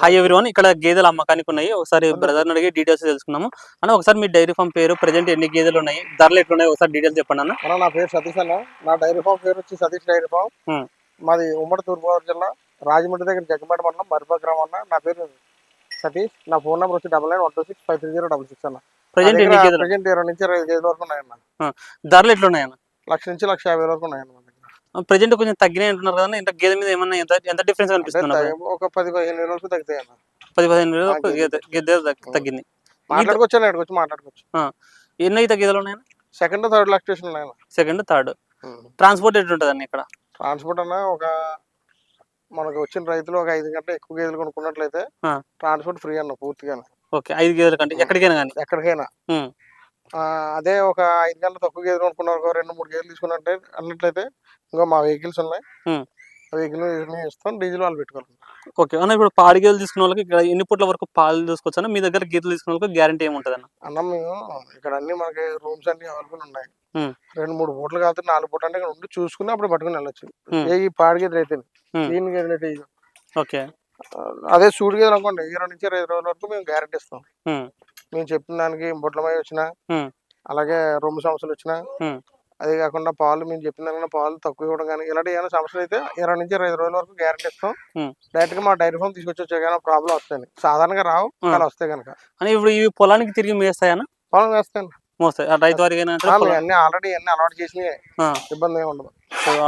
Hi everyone, ఇక్కడ గేదెల అమ్మకానికి ఉన్నాయి. ఒకసారి బ్రదర్ అడిగి డీటెయిల్స్ తెలుసుకుందాము. అన్న ఒకసారి మీ డైరీ ఫామ్ పేరు, ప్రెజెంట్ ఎన్ని గేదెలు ఉన్నాయి, ధరలు ఎట్లున్నాయి ఒకసారి డీటెయిల్స్ చెప్పండి అన్న. నా పేరు సతీష్ అన్న. నా డైరీ ఫామ్ పేరు వచ్చి సతీష్ డైరీ ఫామ్. మాది ఉమ్మడి తూర్పుగోదావరి జిల్లా, రాజమండ్రి దగ్గర జగ్గంపేట మండలం, మరిపా గ్రామం అన్న. నా పేరు సతీష్. నా ఫోన్ నెంబర్ వచ్చి 9912653066 అన్న. ప్రెజెంట్ 20 నుంచి 25 గేదెల వరకు ఉన్నాయన్న. ధరలు ఎట్లున్నాయన్న? 1,00,000 నుంచి 1,50,000 వరకు ఉన్నాయన్న. ప్రెజెంట్ కొంచెం తగ్గినాయి అంటున్నారు కదా, ఇంత గేదె మీద ఏమన్నా ఎంత డిఫరెన్స్ కనిపిస్తుంది? ఒక 10-15 వేల వరకు తగ్గుతాయి అన్న. 10-15 వేలు గేదె తగ్గింది. మాట్లాడుకోవచ్చు మాట్లాడుకోవచ్చు. ఎన్ని అయితే గేదెలు ఉన్నాయన్న? సెకండ్ థర్డ్ లాక్టేషన్ ఉన్నాయన్న. Second third. ట్రాన్స్పోర్ట్ ఎట్లుంటుంది అన్న ఇక్కడ? ట్రాన్స్పోర్ట్ అన్న మనకు వచ్చిన రైతులు ఒక 5 గంటల ఎక్కువ గేదెలు కొనుక్కున్నట్లయితే ట్రాన్స్పోర్ట్ ఫ్రీ అన్న పూర్తిగా. ఓకే, 5 గేదెల కంటే ఎక్కడికైనా. అదే ఒక 5 గంటల తక్కువ గేదెలు కొనుక్కున్నారు, 2-3 గేదెలు తీసుకున్నట్లయితే అన్నట్లయితే ఇంకా మా వెహికల్స్ ఉన్నాయి. వెహికల్ ఇస్తాం, డీజిల్ వాళ్ళు పెట్టుకోవాలి. ఓకే అన్న, ఇప్పుడు పాడి గేదెలు తీసుకున్న వాళ్ళకి ఇక్కడ ఎన్ని పూట్ల వరకు పాలు తీసుకోవచ్చు? మీ దగ్గర గేదెలు తీసుకున్న వాళ్ళకి గ్యారంటీ ఏముంటుంది అన్న? మేము ఇక్కడ అన్ని మనకి రూమ్స్ అన్ని అవైలబుల్ ఉన్నాయి. 2-3 పూటలు కాదు 4 పూటలు అంటే ఇక్కడ ఉండి చూసుకుని అప్పుడు పట్టుకుని వెళ్ళొచ్చు. ఈ పాడి గేదెలు అయితే దీని గేదెలు అయితే ఓకే. అదే సూడి గేదెలు అనుకోండి 20 నుంచి 25 రోజుల వరకు మేము గ్యారంటీ ఇస్తాం. మేము చెప్పిన దానికి బొట్లమై వచ్చినా, అలాగే రొమ్ము సమస్యలు వచ్చినా, అదే కాకుండా పాలు మేము చెప్పిన దానికన్నా పాలు తక్కువ ఇవ్వడం కానీ ఇలాంటి ఏమైనా సమస్యలు అయితే 20 నుంచి 25 రోజుల వరకు గ్యారంటీ ఇస్తాం. డైరెక్ట్ గా మా డైరీ ఫామ్ తీసుకొచ్చి కానీ ప్రాబ్లం వస్తాయి. సాధారణంగా రావు, అలా వస్తాయి కనుక. ఇప్పుడు ఇవి పొలానికి తిరిగి మేస్తాయన్నా? పొలం వేస్తాను, రైతు వారికి అన్ని ఆల్రెడీ అలవాటు చేసి ఇబ్బంది ఏమి ఉండదు.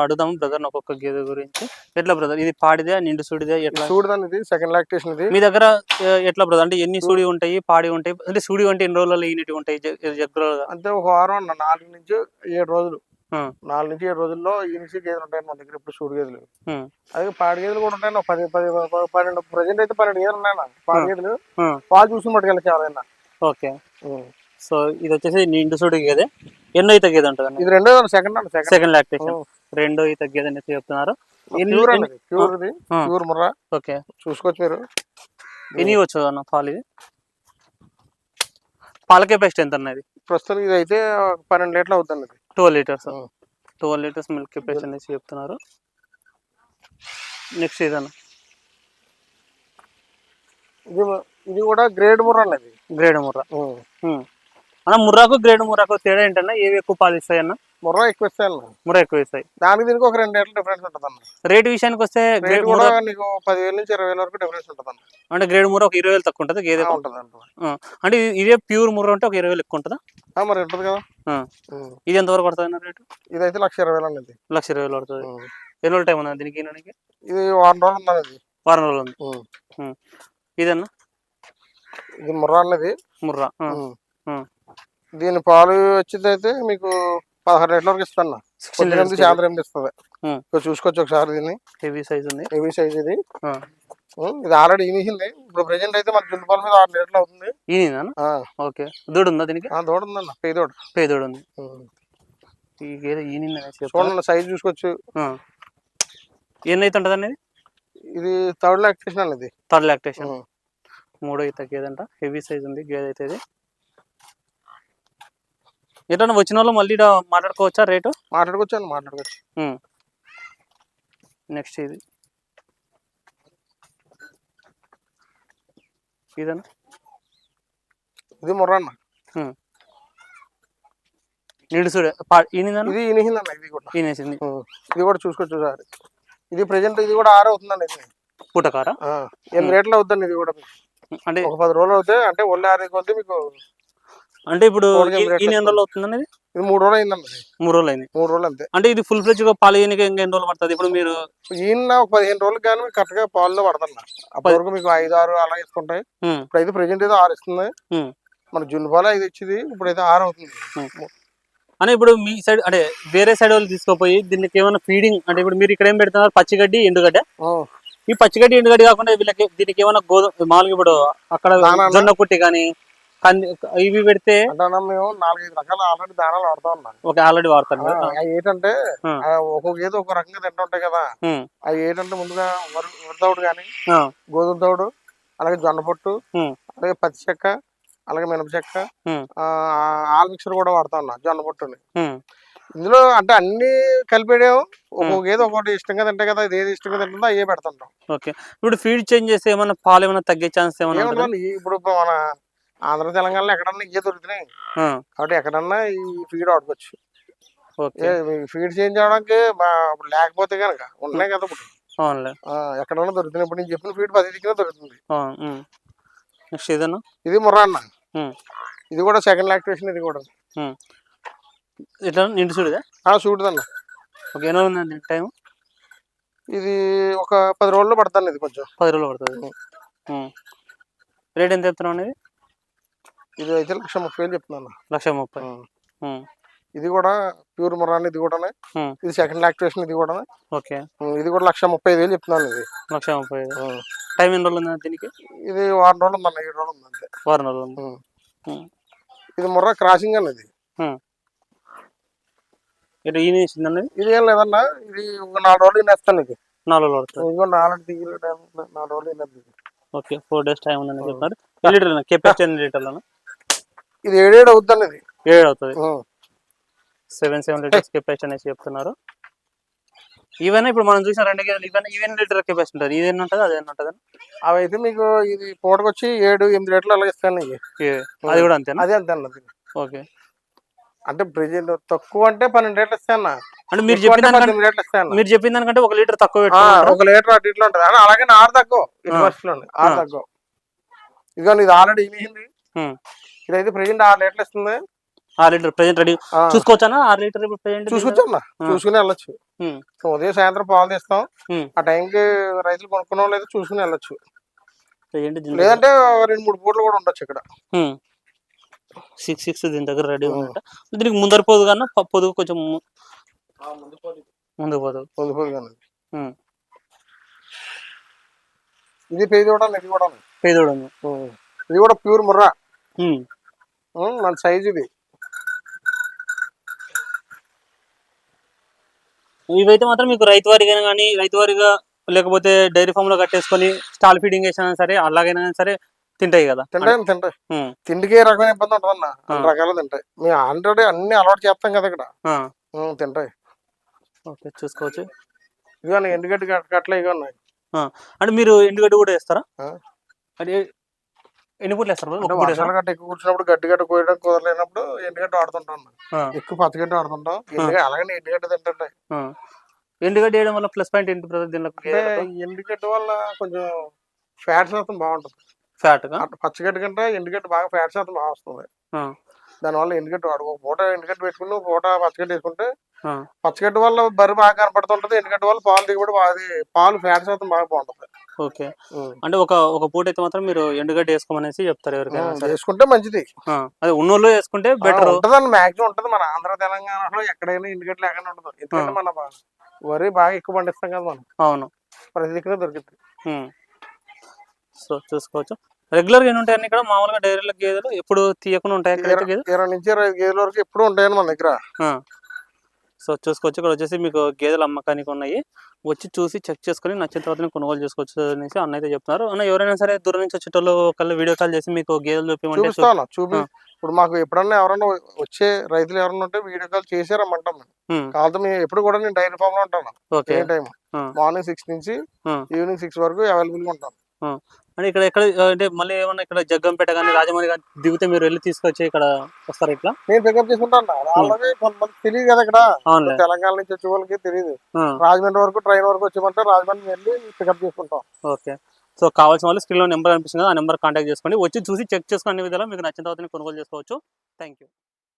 అడుగుదాం బ్రదర్ ఒక్కొక్క గేదె గురించి. ఎట్లా బ్రదర్, ఇది పాడిదే నిండు సూడిదే? ఎట్లా సూడిదని ఇది సెకండ్ లాక్టేషన్. ఇది మీ దగ్గర ఎట్లా బ్రదర్, అంటే ఎన్ని సూడి ఉంటాయి, పాడి ఉంటాయి? అంటే సూడి అంటే ఎన్ని రోజులలో ఈనిటి ఉంటాయి? అంటే ఒక వారం అన్న, 4 నుంచి 7 రోజులు. 4 నుంచి 7 రోజుల్లో ఈ నుంచి గేదెలు ఉంటాయి మన దగ్గర. ఇప్పుడు సూడి గేదెలు, అదే పాడి గేదెలు కూడా ఉంటాయి. 10-12 ప్రజెంట్ అయితే 12 గేదెలు ఉన్నాయి పాడి గేదెలు. పాలు చూసుకుని పట్టుకెళ్ళచ్చు ఎవరైనా. ఓకే, సో ఇది వచ్చేసి నిండు సూడి గేదె. ఎన్నో ఈత గేదె ఉంటుంది? ఇది రెండో సెకండ్ లాక్టేషన్. రెండో ఈత గేదె అని చెప్తున్నారు. ప్యూర్ ముర్రా. ఓకే, చూసుకోవచ్చు మీరు. ఎన్ని వచ్చు అన్న పాలు? ఇది పాల కెపాసిటీ ఎంత అన్నది? ప్రస్తుతం ఇది అయితే 12 లీటర్లు అవుతుంది. 12 లీటర్స్. 12 లీటర్స్ మిల్క్ కెపాసిటీ అనేసి చెప్తున్నారు. నెక్స్ట్ ఇదన్న, ఇది కూడా గ్రేడ్ ముర్రా అన్నది. గ్రేడ్ ముర్రా అన్న. ముర్రాకు గ్రేడ్ ముర్రాకు తేడా ఏంటన్నా? ఏవి ఎక్కువ పాలు ఇస్తాయి అన్న? ముర్రా ఎక్కువ ఇస్తాయి. ముర్రా ఎక్కువ ఇస్తాయి. దానికి దీనికి ఒక 2 లీటర్ల డిఫరెన్స్ ఉంటుంది అన్న. రేట్ విషయానికి వస్తే గ్రేడ్ కూడా నీకు 10,000 నుంచి 20,000 వరకు డిఫరెన్స్ ఉంటుంది అన్న. అంటే గ్రేడ్ ముర్రా ఒక 20,000 తక్కువ ఉంటుంది గేదె ఉంటుంది. అంటే ఇదే ప్యూర్ ముర్రా అంటే ఒక 20,000 ఎక్కువ ఉంటుందా? మరి ఉంటుంది కదా. ఇది ఎంతవరకు పడుతుంది అన్న రేటు? ఇదైతే 1,20,000 అనేది. 1,20,000 పడుతుంది. ఎన్ని రోజులు టైం ఉంది దీనికి? ఇది వారం రోజులు ఉంది అనేది. వారం రోజులు ఉంది. ఇదన్నా, ఇది ముర్రా అన్నది. ముర్రా. దీని పాలు వచ్చేది అయితే మీకు 16 లీటర్ల వరకు ఇస్తాను. సాయంత్రం 8 ఇస్తుంది. చూసుకోవచ్చు ఒకసారి. దీన్ని హెవీ సైజ్ ఉంది. హెవీ సైజ్ ఇది. ఇది ఆల్రెడీ ఈనిసింది. ఇప్పుడు ప్రెజెంట్ అయితే మన జున్ను పాల మీద 6 లీటర్లు అవుతుంది. ఓకే, దూడ ఉందా దీనికి? దూడ ఉందన్న, పేదోడ ఉంది. ఈ గేదె ఈనింది చూడండి, సైజ్ చూసుకోవచ్చు. ఎన్ని అయితే ఉంటుంది అనేది? ఇది థర్డ్ లాక్టేషన్ అనేది. Third lactation. 3వ ఈత గేదంట. హెవీ సైజ్ ఉంది గేదె అయితే. ఇది ఎట్లా వచ్చిన వాళ్ళు మళ్ళీ మాట్లాడుకోవచ్చా రేటు? మాట్లాడుకోవచ్చు. నెక్స్ట్ ఇది ఇదన్నా, ఇది ముర్రా అన్న. నిండు సూడి ఇది ఈనిసిందన్న. ఇది కూడా చూసుకోవచ్చు సార్. ఇది ప్రెజెంట్ ఇది కూడా 6 అవుతుందండి. ఇది పూటకారా 8 లీటర్లు అవుతుంది. ఇది కూడా అంటే ఒక 10 రోజులు అవుతాయి. అంటే ఒళ్ళు 6 కొద్ది మీకు. అంటే ఇప్పుడు ఎన్ని రోజులు అవుతుంది? ఇది 3 రోజులు అయిందండి. 3 రోజులు అయింది. 3 రోజులు అంతే. అంటే ఇది ఫుల్ ఫ్లెడ్జ్ గా పాలు ఎన్ని రోజులు పడుతుంది? ఇప్పుడు మీరు ఒక 15 రోజులకు కానీ కరెక్ట్ గా పాలలో పడుతున్నా. అప్పటి వరకు మీకు 5-6 అలా ఇస్తుంటాయి. ఇప్పుడు అయితే ప్రెజెంట్ అయితే 6 ఇస్తుంది. మన జున్ను పాలు 5 ఇచ్చింది, ఇప్పుడు అయితే 6 అవుతుంది. అంటే ఇప్పుడు మీ సైడ్ అంటే వేరే సైడ్ వాళ్ళు తీసుకోపోయి దీనికి ఏమైనా ఫీడింగ్ అంటే ఇప్పుడు మీరు ఇక్కడ ఏం పెడుతున్నారు? పచ్చిగడ్డి, ఎండుగడ్డ. ఈ పచ్చిగడ్డి, ఎండుగడ్డి కాకుండా వీళ్ళకి దీనికి ఏమైనా గోధుమ మామూలుగా ఇప్పుడు అక్కడ జొన్న కుట్టి కానీ ఇవి పెడితే మేము 4-5 రకాల ఆల్రెడీ దానాలు వాడుతా ఉన్నాం. ఓకే, ఆల్రెడీ వాడతాను. ఏంటంటే ఒక్కొక్క ఏదో ఒక రకంగా తింటుంటాయి కదా. అవి ఏంటంటే ముందుగా వరి తౌడు కానీ, గోధుమ తౌడు, అలాగే జొన్న పొట్టు, అలాగే పత్తి చెక్క, అలాగే మినప చెక్క, ఆల్ మిక్సర్ కూడా వాడుతా ఉన్నా జొన్న పొట్టుని. ఇందులో అంటే అన్ని కలిపేయడం, ఒక్కొక్క ఏదో ఒకటి ఇష్టంగా తింటాయి కదా, ఇది ఏది ఇష్టంగా తింటుందో అయ్యే పెడుతుంటాం. ఓకే. ఇప్పుడు ఫీడ్ చేంజ్ చేస్తే ఏమన్నా పాలు ఏమన్నా తగ్గే ఛాన్స్ ఏమన్నా ఉంటదా? ఏముండదండి, ఇప్పుడు మన ఆంధ్ర తెలంగాణలో ఎక్కడన్నా ఇవే దొరుకుతున్నాయి ఆ! కాబట్టి ఎక్కడన్నా ఈ ఫీడ్ వాడుకోవచ్చు. ఓకే. ఫీడ్ చేంజ్ అవడానికి ఇప్పుడు లేకపోతే కనుక ఉన్నాయి కదా ఇప్పుడు. అవునులే. ఎక్కడన్నా దొరుకుతున్నాయి. ఇప్పుడు నేను చెప్పిన ఫీడ్ 10 కిలో దొరుకుతుంది. నెక్స్ట్ ఏదన్నా? ఇది ముర్రా అన్న, హ్మ్. ఇది కూడా సెకండ్ లాక్టేషన్. ఇది కూడా ఇట్లా నిండు చూడదా? చూడదన్న. ఓకే. ఎన్ని రోజులు ఉందండి టైం? ఇది ఒక 10 రోజుల్లో పడతాను. ఇది కొంచెం 10 రోజులు పడుతుంది. రేట్ ఎంత చెప్తున్నావు అనేది? ఇది అయితే 1,30,000 చెప్తున్నాను. 1,30,000. ఇది కూడా ప్యూర్ ముర్రా. ఇది కూడా ఇది సెకండ్ లాక్టేషన్. ఇది కూడా ఓకే. ఇది కూడా 1,35,000 చెప్తున్నాను. ఇది 1,35,000. టైం ఎన్ని రోజులు ఉంది దీనికి? ఇది వారం రోజులు ఉందన్న, 7 రోజులు ఉంది అంతే. వారం రోజులు ఉంది. ఇది ముర్రా క్రాసింగ్ అన్నది. ఇటు ఈనేసిందండి? ఇది ఏం లేదన్నా, ఇది ఒక 4 రోజులు నేస్తాను. ఇది 4 రోజులు పడుతుంది. ఇంకో 4 రోజులు. ఓకే. 4 days టైం ఉందని చెప్తున్నారు. ఎన్ని లీటర్లు కెపాసిటీ? ఎన్ని లీటర్లు? ఇది 7 అవుతుంది. ఇది 7 అవుతుంది. 7 లీటర్స్ కెపాసిటీ అనేసి చెప్తున్నారు. ఇవన్నీ ఇప్పుడు మనం చూసిన 2 గేదెలు ఇవన్నీ లీటర్ కెపాసిటీ ఉంటుంది. ఇది ఎన్ని ఉంటుంది, అది ఎన్ని ఉంటుంది? అవి అయితే మీకు ఇది పూటకొచ్చి 7-8 లీటర్లు అలాగే ఇస్తాను. అది కూడా అంతేనా? అదే అంతే అన్నది. ఓకే. అంటే ప్రెజెంట్ తక్కువ అంటే 12 లీటర్లు ఇస్తాను. అంటే మీరు చెప్పిన దానికంటే 1 లీటర్ తక్కువ పెట్టుకుంటారా? 1 లీటర్ అటు ఇట్లా ఉంటుంది. అలాగే ఆరు తక్కువ. ఆరు తక్కువ. ఇదిగో ఇది ఆల్రెడీ ఇనిసింది. ఇదైతే ప్రెజెంట్ 6 లీటర్లు ఇస్తుంది. 6 లీటర్ ప్రెజెంట్ రెడీ చూసుకోవచ్చా? 6 లీటర్ ప్రెజెంట్ చూసుకోవచ్చా? చూసుకుని వెళ్ళొచ్చు. ఉదయం సాయంత్రం పాలు తీస్తాం. ఆ టైంకి రైతులు కొనుక్కున్నాం లేదా చూసుకుని వెళ్ళొచ్చు. లేదంటే 2-3 పూటలు కూడా ఉండొచ్చు ఇక్కడ. 6 దీని దగ్గర రెడీ ఉందంట. దీనికి ముందర పోదు కన్నా పొదుగు కొంచెం ముందు పోదు. ఇది పేదోడ. ఇది కూడా పేదోడ. ఇది కూడా ప్యూర్ ముర్రా. మన సైజ్ ఇది. ఇవైతే మాత్రం మీకు రైతు వారిగా కానీ, రైతు వారిగా లేకపోతే డైరీ ఫామ్ లో కట్టేసుకొని స్టాల్ ఫీడింగ్ వేసినా సరే, అలాగైనా సరే తింటాయి కదా? తింటాయి. తిండికి ఏ రకమైన ఇబ్బంది ఉంటుందన్న, అన్ని రకాలు తింటాయి. మేము ఆల్రెడీ అన్ని అలవాటు చేస్తాం కదా ఇక్కడ. తింటాయి. ఓకే. చూసుకోవచ్చు. ఇవన్నీ ఎండుగడ్డి కట్టలే ఇవి ఉన్నాయి. అంటే మీరు ఎండుగడ్డి కూడా వేస్తారా? అంటే ఎన్ని పూటలు వేస్తారు? వర్షాలు గట్ట ఎక్కువ కూర్చున్నప్పుడు గడ్డి కోయడం కుదరలేనప్పుడు ఎండుగడ్డి వాడుతుంటాం. ఎక్కువ పచ్చగడ్డి వాడుతుంటాం. అలాగే ఎండుగడ్డి తింటుంటాయి. ఎండుగడ్డి వేయడం వల్ల ప్లస్ పాయింట్ ఏంటి బ్రదర్ దీనికి? ఎండుగడ్డి వల్ల కొంచెం ఫ్యాట్ శాతం బాగుంటుంది. ఫ్యాట్ పచ్చగడ్డి కంటే ఎండుగడ్డి బాగా ఫ్యాట్ శాతం బాగా వస్తుంది. దానివల్ల ఎండుగడ్డి వాడు ఒక పూట ఎండుగడ్డి పెట్టుకుని ఒక పూట పచ్చగడ్డి వేసుకుంటే పచ్చగడ్డి వల్ల బరి బాగా కనపడుతుంటది. ఎండుగడ్డి వల్ల పాలు దిగుబడి పాలు ఫ్యాట్ శాతం బాగా బాగుంటుంది. ఓకే. అంటే ఒక పూట అయితే మాత్రం మీరు ఎండుగడ్డి వేసుకోమనేసి చెప్తారు ఎవరికైనా? వేసుకుంటే మంచిది. అదే ఉన్నోళ్ళు వేసుకుంటే బెటర్ ఉంటదండి. మాక్సిమం ఉంటది. మన ఆంధ్ర తెలంగాణలో ఎక్కడైనా ఎండుగడ్డి లేకుండా ఉండదు. ఎందుకంటే మన వరి బాగా ఎక్కువ పండిస్తాం కదా మనం. అవును. ప్రతి దగ్గర దొరుకుతుంది. సో చూసుకోవచ్చు. రెగ్యులర్ గా ఉంటాయని ఇక్కడ మామూలుగా డైరీల గేదెలు ఎప్పుడు తీయకుండా ఉంటాయి. 20 నుంచి 25 గేదెల వరకు ఎప్పుడు ఉంటాయని మన దగ్గర. సో చూసుకోవచ్చు. ఇక్కడ వచ్చేసి మీకు గేదెలు అమ్మకానికి ఉన్నాయి. వచ్చి చూసి చెక్ చేసుకుని నచ్చిన తర్వాత కొనుగోలు చేసుకోవచ్చు అనేసి అన్న అయితే చెప్తున్నారు. అన్న ఎవరైనా సరే దూరం నుంచి వచ్చేటోళ్ళు ఒకళ్ళు వీడియో కాల్ చేసి మీకు గేదెలు చూపించమంటే ఇప్పుడు మాకు ఎప్పుడన్నా ఎవరన్నా వచ్చే రైతులు ఎవరన్నా ఉంటే వీడియో కాల్ చేసారమ్మంటాం. కాదు మేము ఎప్పుడు కూడా నేను డైరీ ఫామ్ లో ఉంటాను. ఏ టైం మార్నింగ్ 6 నుంచి ఈవినింగ్ 6 వరకు అవైలబుల్ గా ఉంటాను. అంటే ఇక్కడ ఎక్కడ అంటే మళ్ళీ ఏమన్నా ఇక్కడ జగ్గంపేట కానీ రాజమండ్రి కానీ దిగితే మీరు వెళ్ళి తీసుకొచ్చి ఇక్కడ వస్తారు? ఇట్లా నేను పికప్ చేసుకుంటాను. అలాగే కొంతమంది తెలియదు కదా ఇక్కడ. తెలంగాణ నుంచి వచ్చే వాళ్ళకి తెలియదు. రాజమండ్రి వరకు ట్రైన్ వరకు వచ్చేమంటే రాజమండ్రి వెళ్ళి పికప్ చేసుకుంటాం. ఓకే. సో కావాల్సిన వాళ్ళు స్క్రీన్ లో నెంబర్ కనిపిస్తుంది. ఆ నెంబర్ కాంటాక్ట్ చేసుకోండి. వచ్చి చూసి చెక్ చేసుకునే విధాలు మీకు నచ్చిన తర్వాత కొనుగోలు చేసుకోవచ్చు. Thank you.